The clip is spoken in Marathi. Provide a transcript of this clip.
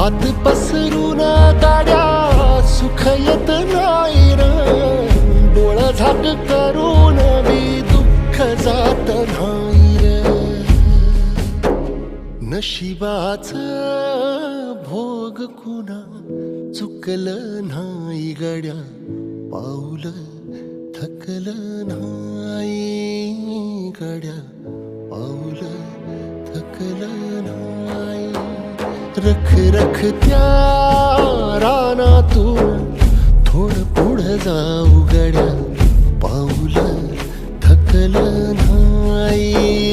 हात पसरून गाड्या सुख येत नाही र, डोळ झाक करून बी दुःख जात नाही र. नशिबाच भोग कुणा चुकलं नाही गड्या, पाऊल थकलं नाही गड्या, पाऊल थकलं नाही. रख रख त्या रानातून थोडं पुढं जाऊ गड्या, पाऊल थकलं नाही.